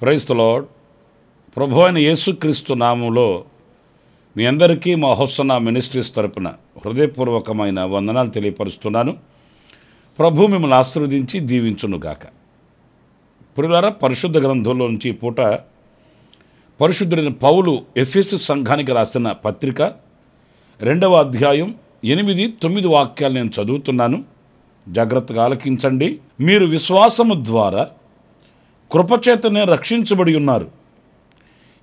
Praise the lord. ప్రభువైన యేసుక్రీస్తు నామములో మీ అందరికీ మా హోసన్నా మినిస్ట్రీస్ తరపున హృదయపూర్వకమైన వందనాలు తెలియపరుస్తున్నాను. ప్రభు మిమ్మల్ని ఆశీర్వదించి దీవించునుగాక. ప్రియులారా, పరిశుద్ధ గ్రంథంలో నుంచి ఈ పూట పరిశుద్ధుడైన పౌలు ఎఫెసు సంఘానికి రాసిన పత్రిక 2వ అధ్యాయం 8-9 వాక్యాలు నేను చదువుతున్నాను. జాగ్రత్తగా ఆలకించండి. మీరు విశ్వాసము ద్వారా కృపచేతనే రక్షించబడి ఉన్నారు.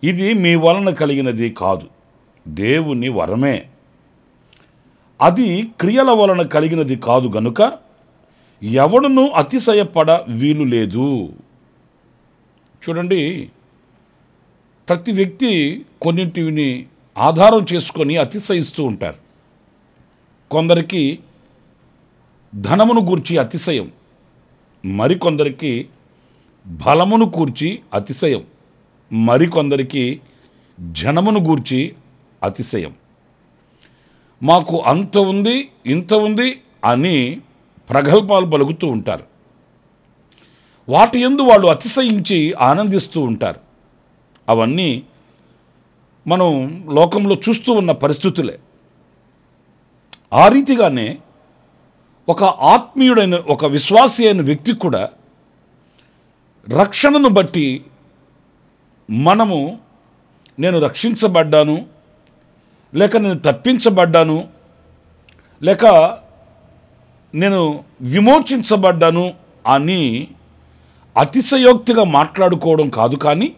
ఇది మీ వలన కలిగినది కాదు, దేవుని వరమే. అది క్రియల వలన కలిగినది కాదు గనుక ఎవడునూ అతిశయపడ వీలు లేదు. చూడండి, ప్రతి వ్యక్తి కొన్నింటిని ఆధారం చేసుకొని అతిశయిస్తూ ఉంటారు. కొందరికి ధనమును గూర్చి అతిశయం, మరికొందరికి బలమును గూర్చి అతిశయం, మరికొందరికి జనమును గూర్చి అతిశయం. మాకు అంత ఉంది ఇంత ఉంది అని ప్రగల్భాలు పలుకుతూ ఉంటారు. వాటి యందు వాళ్ళు అతిశయించి ఆనందిస్తూ ఉంటారు. అవన్నీ మనం లోకంలో చూస్తూ ఉన్న పరిస్థితులే. ఆ రీతిగానే ఒక ఆత్మీయుడైన ఒక విశ్వాసి అయిన వ్యక్తి కూడా రక్షణను బట్టి నేను రక్షించబడ్డాను, లేక నేను తప్పించబడ్డాను, లేక నేను విమోచించబడ్డాను అని అతిశయోక్తిగా మాట్లాడుకోవడం కాదు, కానీ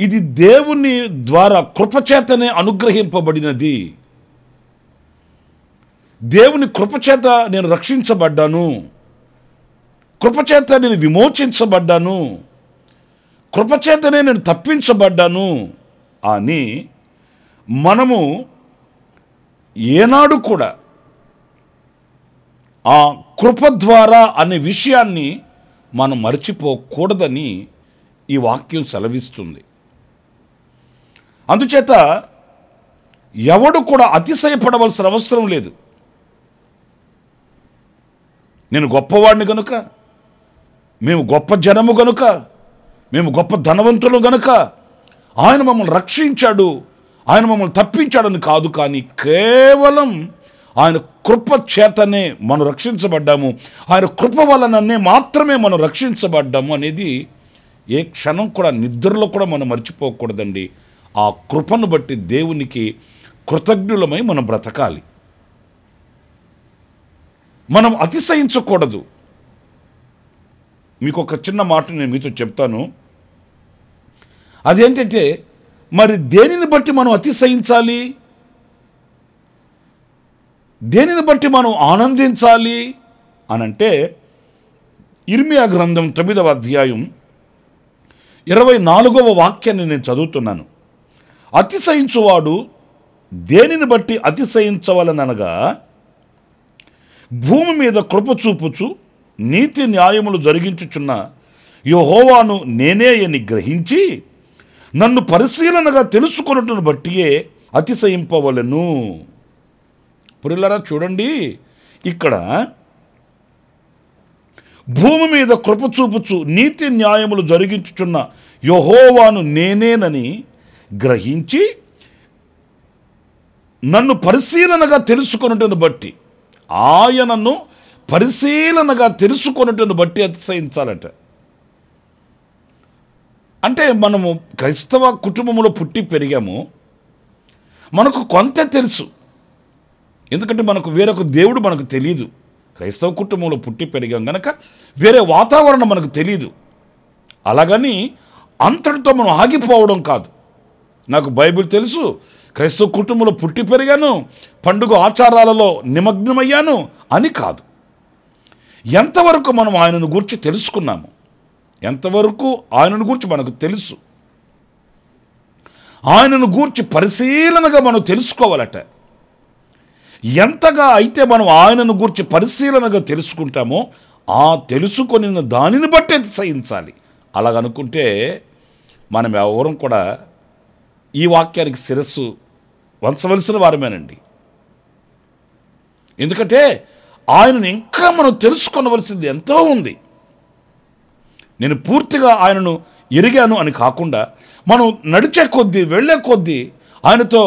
ఇది దేవుని ద్వారా కృపచేతనే అనుగ్రహింపబడినది. దేవుని కృపచేత నేను రక్షించబడ్డాను, కృపచేత నేను విమోచించబడ్డాను, కృపచేతనే నేను తప్పించబడ్డాను అని మనము ఏనాడు కూడా ఆ కృప ద్వారా అనే విషయాన్ని మనం మర్చిపోకూడదని ఈ వాక్యం సెలవిస్తుంది. అందుచేత ఎవడు కూడా అతిశయపడవలసిన అవసరం లేదు. నేను గొప్పవాడిని గనుక, మేము గొప్ప జనము గనుక, మేము గొప్ప ధనవంతులు గనుక ఆయన మమ్మల్ని రక్షించాడు, ఆయన మమ్మల్ని తప్పించాడని కాదు, కానీ కేవలం ఆయన కృప చేతనే మనం రక్షించబడ్డాము, ఆయన కృప వలననే మాత్రమే మనం రక్షించబడ్డాము అనేది ఏ క్షణం కూడా నిద్రలో కూడా మనం మర్చిపోకూడదండి. ఆ కృపను బట్టి దేవునికి కృతజ్ఞులమై మనం బ్రతకాలి. మనం అతిశయించకూడదు. మీకు ఒక చిన్న మాట నేను మీతో చెప్తాను. అదేంటంటే, మరి దేనిని బట్టి మనం అతిశయించాలి, దేనిని బట్టి మనం ఆనందించాలి అనంటే, ఇర్మియా గ్రంథం 9వ అధ్యాయం 24వ వాక్యాన్ని నేను చదువుతున్నాను. అతిశయించువాడు దేనిని బట్టి అతిశయించవలననగా, భూమి మీద కృప చూపుచు నీతి న్యాయములు జరిగించుచున్న యెహోవాను నేనే అని గ్రహించి నన్ను పరిశీలనగా తెలుసుకొనుటను బట్టియే అతిశయింపవలెను. ప్రియులారా, చూడండి, ఇక్కడ భూమి మీద కృప చూపుచు నీతి న్యాయములు జరిగించుచున్న యెహోవాను నేనేనని గ్రహించి నన్ను పరిశీలనగా తెలుసుకొనుటను బట్టి, ఆయనను పరిశీలనగా తెలుసుకొనుటను బట్టి అతిశయించాలట. అంటే మనము క్రైస్తవ కుటుంబంలో పుట్టి పెరిగాము, మనకు కొంత తెలుసు. ఎందుకంటే మనకు వేరొక దేవుడు మనకు తెలియదు. క్రైస్తవ కుటుంబంలో పుట్టి పెరిగాం కనుక వేరే వాతావరణం మనకు తెలియదు. అలాగని అంతటితో మనం ఆగిపోవడం కాదు. నాకు బైబిల్ తెలుసు, క్రైస్తవ కుటుంబంలో పుట్టి పెరిగాను, పండుగ ఆచారాలలో నిమగ్నమయ్యాను అని కాదు. ఎంతవరకు మనం ఆయనను గూర్చి తెలుసుకున్నాము, ఎంతవరకు ఆయనను గూర్చి మనకు తెలుసు, ఆయనను గూర్చి పరిశీలనగా మనం తెలుసుకోవాలట. ఎంతగా అయితే మనం ఆయనను గూర్చి పరిశీలనగా తెలుసుకుంటామో ఆ తెలుసుకొని దానిని బట్టి అతిశయించాలి. అలాగనుకుంటే మనం ఎవరం కూడా ఈ వాక్యానికి శిరస్సు వంచవలసిన వారమేనండి. ఎందుకంటే ఆయనను ఇంకా మనం తెలుసుకొనవలసింది ఎంతో ఉంది. నేను పూర్తిగా ఆయనను ఎరిగాను అని కాకుండా మనం నడిచే కొద్దీ వెళ్ళే కొద్దీ ఆయనతో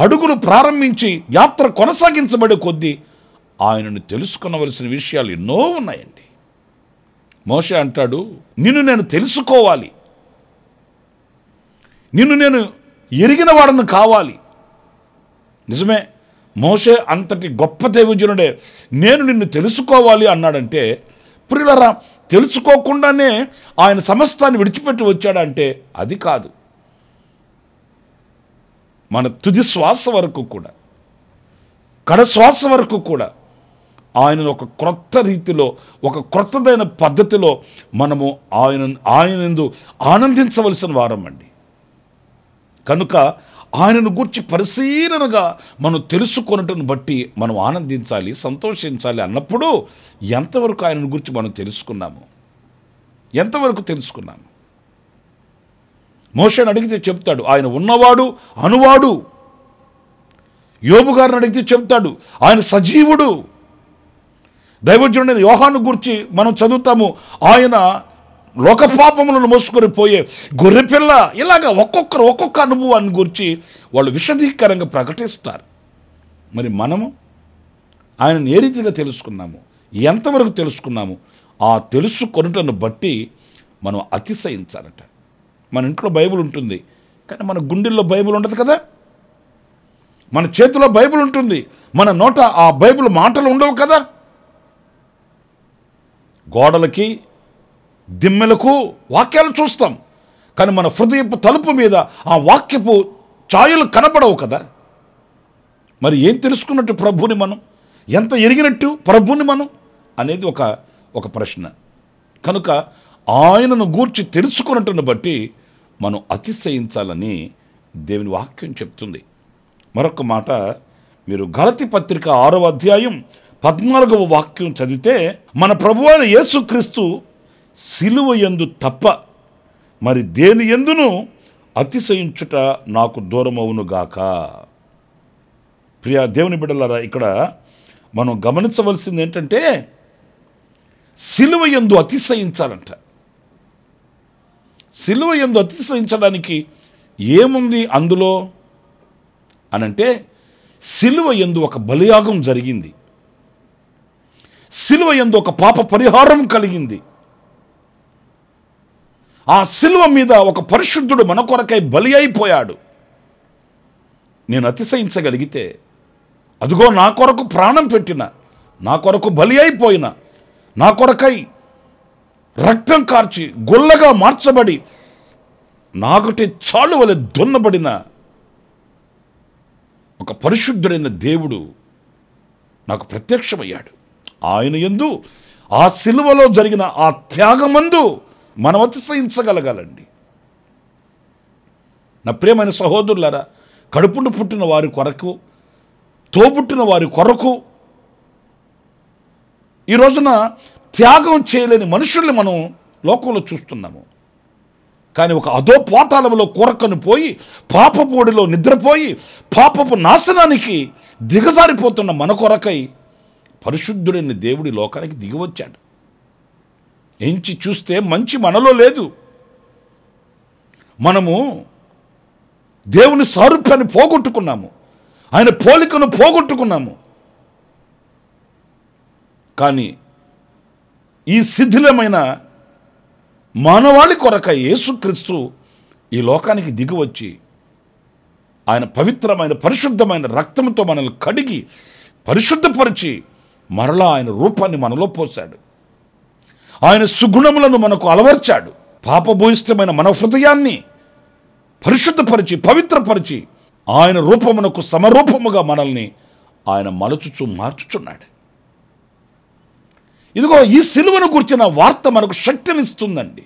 అడుగులు ప్రారంభించి యాత్ర కొనసాగించబడే కొద్దీ ఆయనను తెలుసుకొనవలసిన విషయాలు ఎన్నో ఉన్నాయండి. మోషే అంటాడు, నిన్ను నేను తెలుసుకోవాలి, నిన్ను నేను ఎరిగిన వాడను కావాలి. నిజమే, మోషే అంతటి గొప్ప దైవజనుడే నేను నిన్ను తెలుసుకోవాలి అన్నాడంటే, ప్రియులారా, తెలుసుకోకుండానే ఆయన సమస్తాన్ని విడిచిపెట్టి వచ్చాడంటే అది కాదు. మన తుది శ్వాస వరకు కూడా, కడశ్వాస వరకు కూడా ఆయనను ఒక క్రొత్త రీతిలో, ఒక క్రొత్తదైన పద్ధతిలో మనము ఆయనందు ఆనందించవలసిన వారం అండి. కనుక ఆయనను గూర్చి పరిశీలనగా మనం తెలుసుకొనటను బట్టి మనం ఆనందించాలి, సంతోషించాలి. అన్నప్పుడు ఎంతవరకు ఆయనను గురించి మనం తెలుసుకున్నాము, ఎంతవరకు తెలుసుకున్నాము? మోషేని అడిగితే చెప్తాడు ఆయన ఉన్నవాడు, అనువాడు. యోబు గారిని అడిగితే చెప్తాడు ఆయన సజీవుడు. దైవజనుడైన యోహాను గురించి మనం చదువుతాము, ఆయన లోకపాపములను మోసుకొని పోయే గొర్రెపిల్ల. ఇలాగా ఒక్కొక్కరు ఒక్కొక్క అనుభవాన్ని గురించి వాళ్ళు విశదీకరంగా ప్రకటిస్తారు. మరి మనము ఆయనను ఏ రీతిగా తెలుసుకున్నాము, ఎంతవరకు తెలుసుకున్నాము? ఆ తెలుసుకొనుటను బట్టి మనం అతిశయించాలట. మన ఇంట్లో బైబిల్ ఉంటుంది, కానీ మన గుండెల్లో బైబిల్ ఉండదు కదా. మన చేతిలో బైబిల్ ఉంటుంది, మన నోట ఆ బైబిల్ మాటలు ఉండవు కదా. గోడలకి దిమ్మెలకు వాక్యాలు చూస్తాం, కానీ మన హృదయపు తలుపు మీద ఆ వాక్యపు ఛాయలు కనపడవు కదా. మరి ఏం తెలుసుకున్నట్టు ప్రభువుని మనం, ఎంత ఎరిగినట్టు ప్రభువుని మనం అనేది ఒక ప్రశ్న. కనుక ఆయనను గూర్చి తెలుసుకున్నట్టును బట్టి మనం అతిశయించాలని దేవుని వాక్యం చెప్తుంది. మరొక మాట, మీరు గలతీ పత్రిక 6వ అధ్యాయం 14వ వాక్యం చదివితే, మన ప్రభువైన యేసుక్రీస్తు సిలువ యందు తప్ప మరి దేని యందును అతిశయించుట నాకు దూరమవునుగాక. ప్రియ దేవుని బిడ్డలారా, ఇక్కడ మనం గమనించవలసింది ఏంటంటే, సిలువ యందు అతిశయించాలంట. సిలువ యందు అతిశయించడానికి ఏముంది అందులో అనంటే, సిలువ యందు ఒక బలియాగం జరిగింది, సిలువ యందు ఒక పాప పరిహారం కలిగింది. ఆ సిలువ మీద ఒక పరిశుద్ధుడు మన కొరకై బలి అయిపోయాడు. నేను అతిశయించగలిగితే, అదిగో నా కొరకు ప్రాణం పెట్టిన, నా కొరకు బలి అయిపోయిన, నా కొరకై రక్తం కార్చి గొల్లగా మార్చబడి నాగటి చాలు వలె దున్నబడిన ఒక పరిశుద్ధుడైన దేవుడు నాకు ప్రత్యక్షమయ్యాడు. ఆయన యందు ఆ సిలువలో జరిగిన ఆ త్యాగమందు మనం అతిశయించగలగాలండి. నా ప్రియమైన సహోదరులారా, కడుపును పుట్టిన వారి కొరకు, తోబుట్టిన వారి కొరకు ఈ రోజున త్యాగం చేయలేని మనుషుల్ని మనం లోకంలో చూస్తున్నాము. కానీ ఒక అదో పాతాళంలో కూరకను పోయి, పాపపోడిలో నిద్రపోయి, పాపపు నాశనానికి దిగజారిపోతున్న మన కొరకై పరిశుద్ధుడైన దేవుడి లోకానికి దిగివచ్చాడు. ఎంచి చూస్తే మంచి మనలో లేదు. మనము దేవుని సారూప్యాన్ని పోగొట్టుకున్నాము, ఆయన పోలికను పోగొట్టుకున్నాము. కానీ ఈ శిథిలమైన మానవాళి కొరకై యేసుక్రీస్తు ఈ లోకానికి దిగివచ్చి ఆయన పవిత్రమైన పరిశుద్ధమైన రక్తంతో మనల్ని కడిగి పరిశుద్ధపరిచి మరలా ఆయన రూపాన్ని మనలో పోశాడు. ఆయన సుగుణములను మనకు అలవర్చాడు. పాపభూయిష్టమైన మన హృదయాన్ని పరిశుద్ధపరిచి పవిత్రపరిచి ఆయన రూపమునకు సమరూపముగా మనల్ని ఆయన మలచుచు మార్చుచున్నాడు. ఇదిగో ఈ సిలువను గురించిన వార్త మనకు శక్తినిస్తుందండి.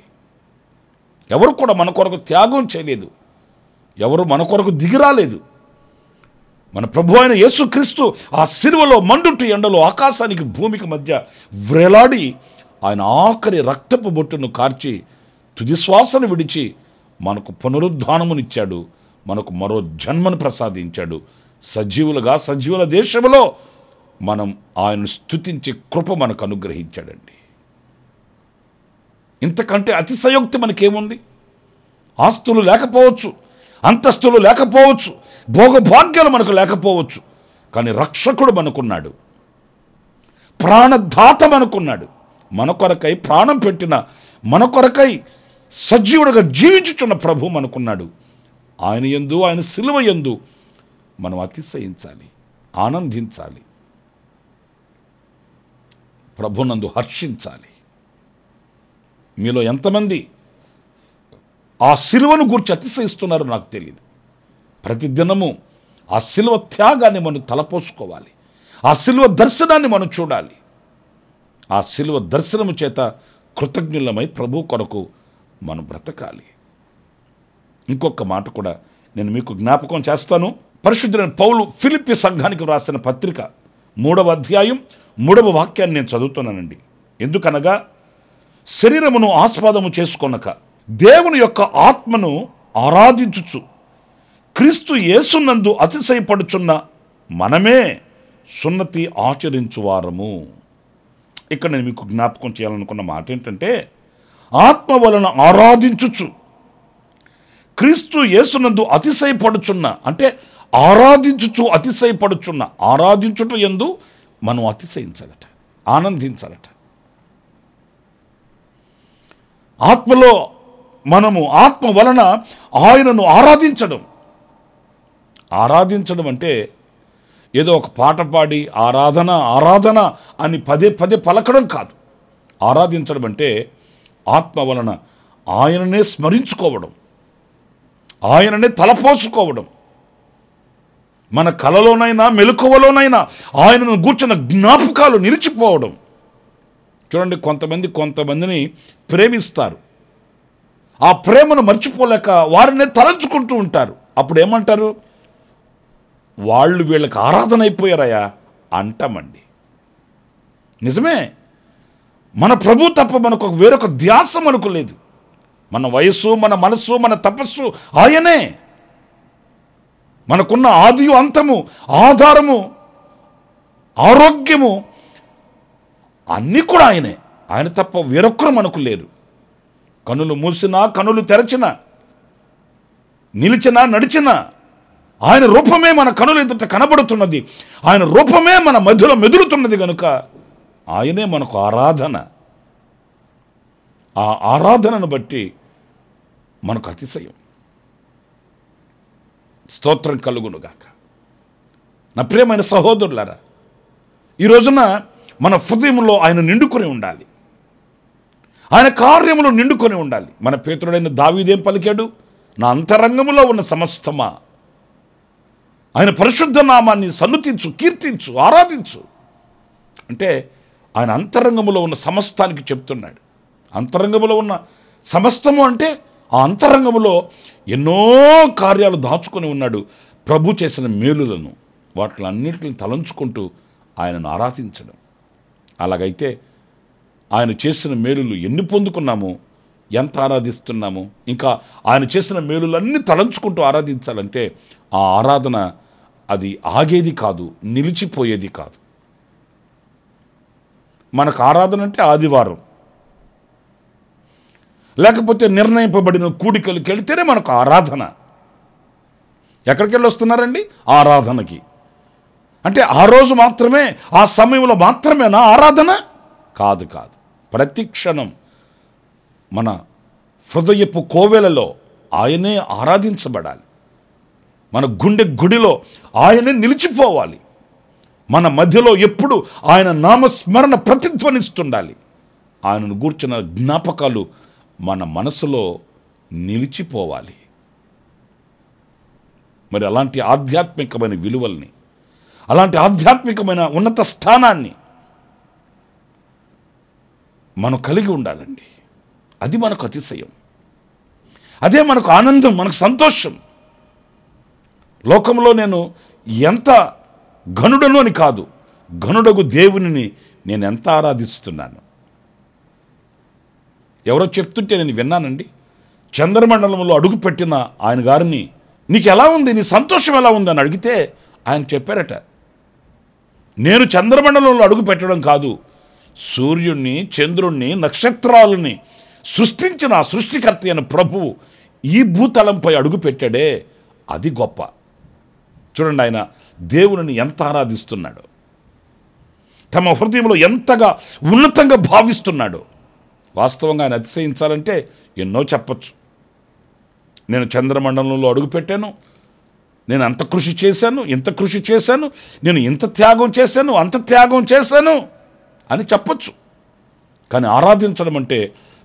ఎవరు కూడా మన కొరకు త్యాగం చేయలేదు, ఎవరు మన కొరకు దిగిరాలేదు. మన ప్రభు అయిన యేసుక్రీస్తు ఆ సిలువలో మండుటి ఎండలో ఆకాశానికి భూమికి మధ్య వ్రేలాడి ఆయన ఆఖరి రక్తపు బొట్టును కార్చి తుది శ్వాసను విడిచి మనకు పునరుద్ధానమునిచ్చాడు, మనకు మరో జన్మను ప్రసాదించాడు. సజీవుల దేశంలో మనం ఆయనను స్తుతించే కృప మనకు అనుగ్రహించాడండి. ఇంతకంటే అతిశయోక్తి మనకేముంది? ఆస్తులు లేకపోవచ్చు, అంతస్తులు లేకపోవచ్చు, భోగభాగ్యాలు మనకు లేకపోవచ్చు, కానీ రక్షకుడు మనకున్నాడు, ప్రాణదాత మనకున్నాడు. మన కొరకై ప్రాణం పెట్టిన, మన కొరకై సజీవుడిగా జీవించుచున్న ప్రభు మనకున్నాడు. ఆయన యందు, ఆయన సిలువ యందు మనం అతిశయించాలి, ఆనందించాలి, ప్రభునందు హర్షించాలి. మీలో ఎంతమంది ఆ సిలువను గురించి అతిశయిస్తున్నారో నాకు తెలియదు. ప్రతిదినము ఆ సిలువ త్యాగాన్ని మనం తలపోసుకోవాలి, ఆ సిలువ దర్శనాన్ని మనం చూడాలి. ఆ సిలువ దర్శనము చేత కృతజ్ఞులమై ప్రభు కొరకు మనం బ్రతకాలి. ఇంకొక మాట కూడా నేను మీకు జ్ఞాపకం చేస్తాను. పరిశుద్ధులైన పౌలు ఫిలిప్పీ సంఘానికి వ్రాసిన పత్రిక 3వ అధ్యాయం 3వ వాక్యాన్ని నేను చదువుతున్నానండి. ఎందుకనగా శరీరమును ఆస్వాదము చేసుకొనక దేవుని యొక్క ఆత్మను ఆరాధించుచు క్రీస్తు యేసునందు అతిశయపడుచున్న మనమే సున్నతి ఆచరించువారము. ఇక్కడ నేను మీకు జ్ఞాపకం చేయాలనుకున్న మాట ఏంటంటే, ఆత్మ వలన ఆరాధించుచు క్రీస్తు యేసునందు అతిశయపడుచున్న, అంటే ఆరాధించుచు అతిశయపడుచున్న, ఆరాధించుట యందు మనం అతిశయించాలట, ఆనందించాలట. ఆత్మలో మనము ఆత్మ వలన ఆయనను ఆరాధించడం. ఆరాధించడం అంటే ఏదో ఒక పాట పాడి ఆరాధన ఆరాధన అని పదే పదే పలకడం కాదు. ఆరాధించడం అంటే ఆత్మ వలన ఆయననే స్మరించుకోవడం, ఆయననే తలపోసుకోవడం, మన కలలోనైనా మెలకువలోనైనా ఆయనను గూర్చిన జ్ఞాపకాలు నిలిచిపోవడం. చూడండి, కొంతమందిని ప్రేమిస్తారు, ఆ ప్రేమను మర్చిపోలేక వారినే తలంచుకుంటూ ఉంటారు. అప్పుడు ఏమంటారు? వాళ్ళు వీళ్ళకి ఆరాధన అయిపోయారయా అంటామండి. నిజమే, మన ప్రభు తప్ప మనకు వేరొక ధ్యాస మనకు లేదు. మన వయస్సు, మన మనస్సు, మన తపస్సు ఆయనే. మనకున్న ఆదియు అంతము, ఆధారము, ఆరోగ్యము అన్నీ కూడా ఆయనే. ఆయన తప్ప వేరొక్కరు మనకు లేరు. కనులు మూసినా, కనులు తెరచినా, నిలిచినా, నడిచినా ఆయన రూపమే మన కనులు ఎదుట కనబడుతున్నది, ఆయన రూపమే మన మధ్యలో మెదులుతున్నది కనుక ఆయనే మనకు ఆరాధన. ఆ ఆరాధనను బట్టి మనకు అతిశయం. స్తోత్రం కలుగునుగాక. నా ప్రియమైన సహోదరులారా, ఈ రోజున మన హృదయంలో ఆయన నిండుకొని ఉండాలి, ఆయన కార్యములు నిండుకొని ఉండాలి. మన పేతుడైన దావీదేం పలికాడు? నా అంతరంగములో ఉన్న సమస్తమా ఆయన పరిశుద్ధ నామాన్ని సన్నుతించు, కీర్తించు, ఆరాధించు. అంటే ఆయన అంతరంగములో ఉన్న సమస్తానికి చెప్తున్నాడు. అంతరంగములో ఉన్న సమస్తము అంటే ఆ అంతరంగములో ఎన్నో కార్యాలు దాచుకొని ఉన్నాడు. ప్రభు చేసిన మేలులను, వాటిలన్నిటిని తలంచుకుంటూ ఆయనను ఆరాధించడం. అలాగైతే ఆయన చేసిన మేలులు ఎన్ని పొందుకున్నాము, ఎంత ఆరాధిస్తున్నాము? ఇంకా ఆయన చేసిన మేలులన్నీ తలంచుకుంటూ ఆరాధించాలంటే ఆ ఆరాధన అది ఆగేది కాదు, నిలిచిపోయేది కాదు. మనకు ఆరాధన అంటే ఆదివారం, లేకపోతే నిర్ణయింపబడిన కూడికలకు వెళితేనే మనకు ఆరాధన. ఎక్కడికి వెళ్ళి వస్తున్నారండి? ఆరాధనకి. అంటే ఆ రోజు మాత్రమే, ఆ సమయంలో మాత్రమేనా ఆరాధన? కాదు కాదు. ప్రతి క్షణం మన హృదయపు కోవెలలో ఆయనే ఆరాధించబడాలి. మన గుండె గుడిలో ఆయనే నిలిచిపోవాలి. మన మధ్యలో ఎప్పుడు ఆయన నామస్మరణ ప్రతిధ్వనిస్తుండాలి. ఆయనను గూర్చిన జ్ఞాపకాలు మన మనసులో నిలిచిపోవాలి. మరి అలాంటి ఆధ్యాత్మికమైన విలువల్ని, అలాంటి ఆధ్యాత్మికమైన ఉన్నత స్థానాన్ని మనం కలిగి ఉండాలండి. అది మనకు అతిశయం, అదే మనకు ఆనందం, మనకు సంతోషం. లోకంలో నేను ఎంత ఘనుడను అని కాదు, ఘనుడగు దేవునిని నేను ఎంత ఆరాధిస్తున్నాను. ఎవరో చెప్తుంటే నేను విన్నానండి. చంద్రమండలంలో అడుగుపెట్టిన ఆయన గారిని, నీకు ఎలా ఉంది, నీ సంతోషం ఎలా ఉంది అని అడిగితే ఆయన చెప్పారట, నేను చంద్రమండలంలో అడుగు పెట్టడం కాదు, సూర్యుణ్ణి, చంద్రుణ్ణి, నక్షత్రాలని సృష్టించిన ఆ సృష్టికర్త అయిన ప్రభువు ఈ భూతలంపై అడుగు పెట్టాడే, అది గొప్ప. చూడండి, ఆయన దేవుని ఎంత ఆరాధిస్తున్నాడు, తమ హృదయంలో ఎంతగా ఉన్నతంగా భావిస్తున్నాడు. వాస్తవంగా ఆయన అతిశయించాలంటే ఎన్నో చెప్పచ్చు. నేను చంద్రమండలంలో అడుగుపెట్టాను, నేను అంత కృషి చేశాను, ఇంత కృషి చేశాను, నేను ఇంత త్యాగం చేశాను, అంత త్యాగం చేశాను అని చెప్పచ్చు. కానీ ఆరాధించడం అంటే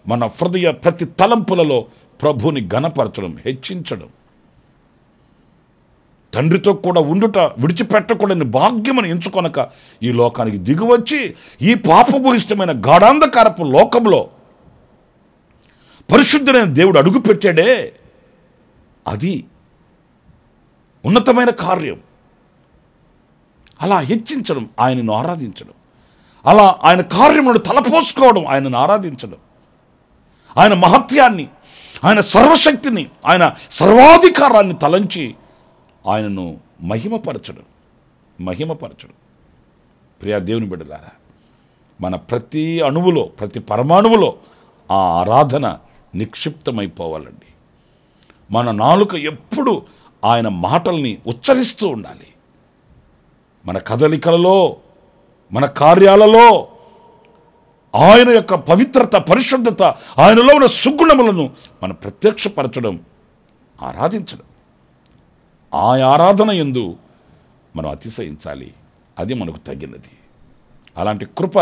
మన హృదయ ప్రతి తలంపులలో ప్రభువుని ఘనపరచడం, హెచ్చించడం, తండ్రితో కూడా ఉండుట విడిచిపెట్టకూడని భాగ్యమని ఎంచుకొనక ఈ లోకానికి దిగువచ్చి ఈ పాపభూయిష్టమైన గాఢాంధకారపు లోకంలో పరిశుద్ధుడైన దేవుడు అడుగుపెట్టాడే, అది ఉన్నతమైన కార్యం. అలా హెచ్చించడం, ఆయనను ఆరాధించడం, అలా ఆయన కార్యములను తలపోసుకోవడం, ఆయనను ఆరాధించడం, ఆయన మహత్యాన్ని, ఆయన సర్వశక్తిని, ఆయన సర్వాధికారాన్ని తలంచి ఆయనను మహిమపరచడం. ప్రియా దేవుని బిడ్డలారా, మన ప్రతి అణువులో, ప్రతి పరమాణువులో ఆ ఆరాధన నిక్షిప్తమైపోవాలండి. మన నాలుక ఎప్పుడు ఆయన మాటల్ని ఉచ్చరిస్తూ ఉండాలి. మన కదలికలలో, మన కార్యాలలో ఆయన యొక్క పవిత్రత, పరిశుద్ధత, ఆయనలో ఉన్న సుగుణములను మనం ప్రత్యక్షపరచడం, ఆరాధించడం. ఆ ఆరాధన యందు మనం అతిశయించాలి. అది మనకు తగినది. అలాంటి కృప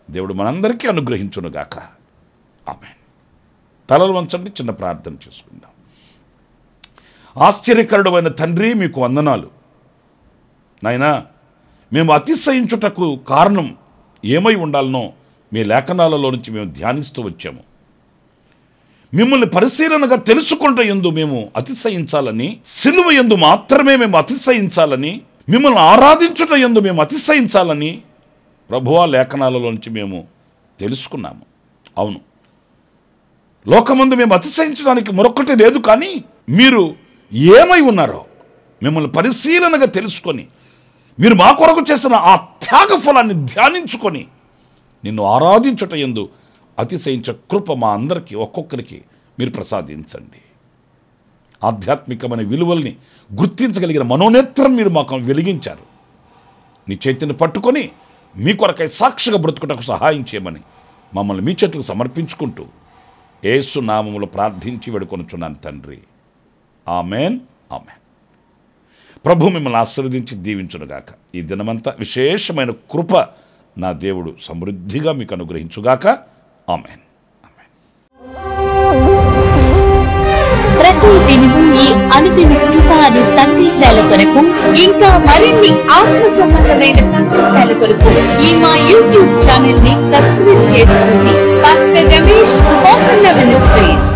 దేవుడు మనందరికీ అనుగ్రహించునుగాక. ఆమేన్. తలలు వంచండి, చిన్న ప్రార్థన చేసుకుందాం. ఆశ్చర్యకరుడైన తండ్రి, మీకు వందనాలు. నాయనా, మేము అతిశయించుటకు కారణం ఏమై ఉండాలనో మీ లేఖనాలలో నుంచి మేము ధ్యానిస్తూ వచ్చాము. మిమ్మల్ని పరిశీలనగా తెలుసుకుంట యందు మేము అతిశయించాలని, సిలువ యందు మాత్రమే మేము అతిశయించాలని, మిమ్మల్ని ఆరాధించుట యందు మేము అతిశయించాలని ప్రభువా లేఖనాలలో నుంచి మేము తెలుసుకున్నాము. అవును, లోకమందు మేము అతిశయించడానికి మరొకటి లేదు. కానీ మీరు ఏమై ఉన్నారో మిమ్మల్ని పరిశీలనగా తెలుసుకొని, మీరు మా కొరకు చేసిన ఆ త్యాగ ఫలాన్ని ధ్యానించుకొని నిన్ను ఆరాధించుట యందు అతిశయించే కృప మా అందరికీ, ఒక్కొక్కరికి మీరు ప్రసాదించండి. ఆధ్యాత్మికమైన విలువల్ని గుర్తించగలిగిన మనోనేత్రం మీరు మాకు వెలిగించారు. నీ చేతిని పట్టుకొని మీ కొరకై సాక్షిగా బ్రతుకుటకు సహాయం చేయమని మమ్మల్ని మీ చేతులకు సమర్పించుకుంటూ యేసు నామములో ప్రార్థించి వేడుకొనుచున్నాను తండ్రి. Amen, amen. ప్రభు మిమ్మల్ని ఆశీర్వదించి దీవించునుగాక. ఈ దినమంతా విశేషమైన కృప నా దేవుడు సమృద్ధిగా మీకు అనుగ్రహించుగాక. Amen, amen. ప్రతి దినము ఈ అనుదిన కృపాను సందేశాల కొరకు, ఇంకా మరిన్ని ఆత్మ సంబంధమైన సందేశాల కొరకు ఈ మా యూట్యూబ్ ఛానల్ ని సబ్స్క్రైబ్ చేసుకోండి. Pastor Ramesh, ministries.